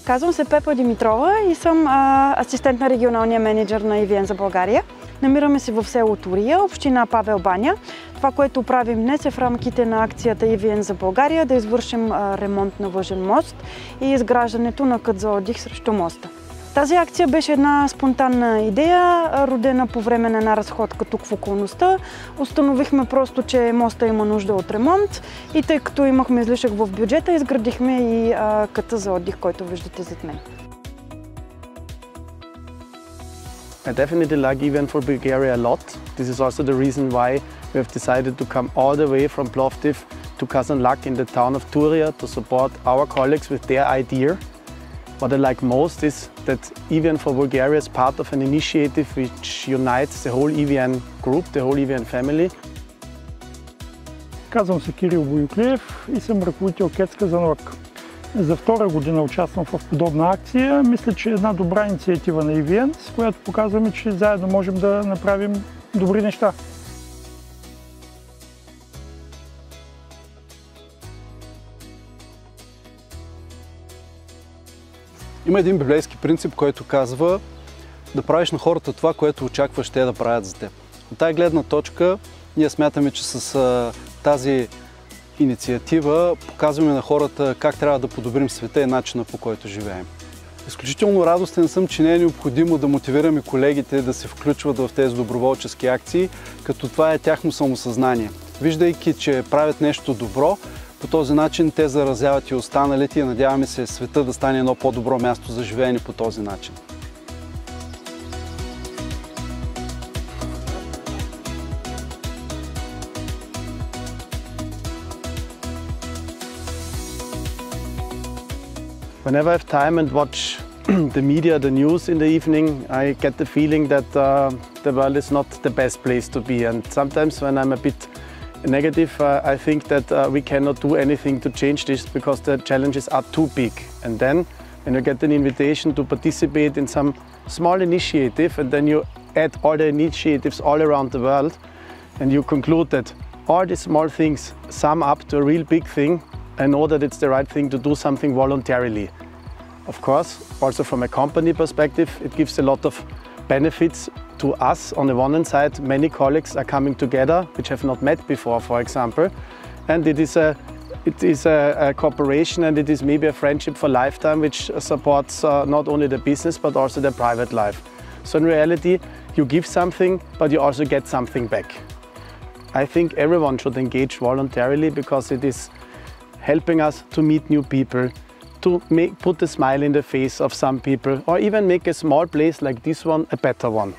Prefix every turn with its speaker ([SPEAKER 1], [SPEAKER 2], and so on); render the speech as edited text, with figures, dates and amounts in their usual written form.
[SPEAKER 1] Казвам се Пепа Димитрова и съм асистент на регионалния менеджер на EVN за България. Намираме се в село Турия, община Павел баня. Това, което правим днес е в рамките на акцията EVN за България да извършим ремонт на въжен мост и изграждането на кът за отдих срещу моста. Тази акция беше една спонтанна идея, родена по време на една разходка тук в околността. Установихме просто, че моста има нужда от ремонт и тъй като имахме излишък в бюджета, изградихме и къта за отдих, който виждате зад мен.
[SPEAKER 2] I definitely like EVN for Bulgaria a lot. This is also the reason why we have decided to come all the way from Plovdiv to Kazanlak in the town of Turia to support our colleagues with their idea. What I like most is that EVN for Bulgaria is part of an initiative which unites the whole EVN group, the whole EVN family.
[SPEAKER 3] Казвам се Кирил Боюклиев и съм ръководител КЕЦ Казанлак. За втора година участвам в подобна акция. Мисля, че е една добра инициатива на EVN, с която показваме, че заедно можем да направим добри неща.
[SPEAKER 4] Има един библейски принцип, който казва да правиш на хората това, което очакваш те да правят за теб. От тази гледна точка ние смятаме, че с тази инициатива показваме на хората как трябва да подобрим света и начина, по който живеем. Изключително радостен съм, че не е необходимо да мотивираме колегите да се включват в тези доброволчески акции, като това е тяхно самосъзнание. Виждайки, че правят нещо добро, по този начин те заразяват и останалите и надяваме се света да стане едно по-добро място за живеене по този начин.
[SPEAKER 2] Whenever I have time and watch the media, the news in the evening, I get the feeling that the world is not the best place to be. And sometimes when I'm a bit negative, I think that we cannot do anything to change this because the challenges are too big. And then when you get an invitation to participate in some small initiative and then you add all the initiatives all around the world and you conclude that all these small things sum up to a real big thing, I know that it's the right thing to do something voluntarily. Of course, also from a company perspective, it gives a lot of benefits to us. On the one hand side, many colleagues are coming together, which have not met before, for example. And it is a cooperation and it is maybe a friendship for lifetime, which supports not only the business, but also the private life. So in reality, you give something, but you also get something back. I think everyone should engage voluntarily because it is helping us to meet new people, to put a smile in the face of some people, or even make a small place like this one a better one.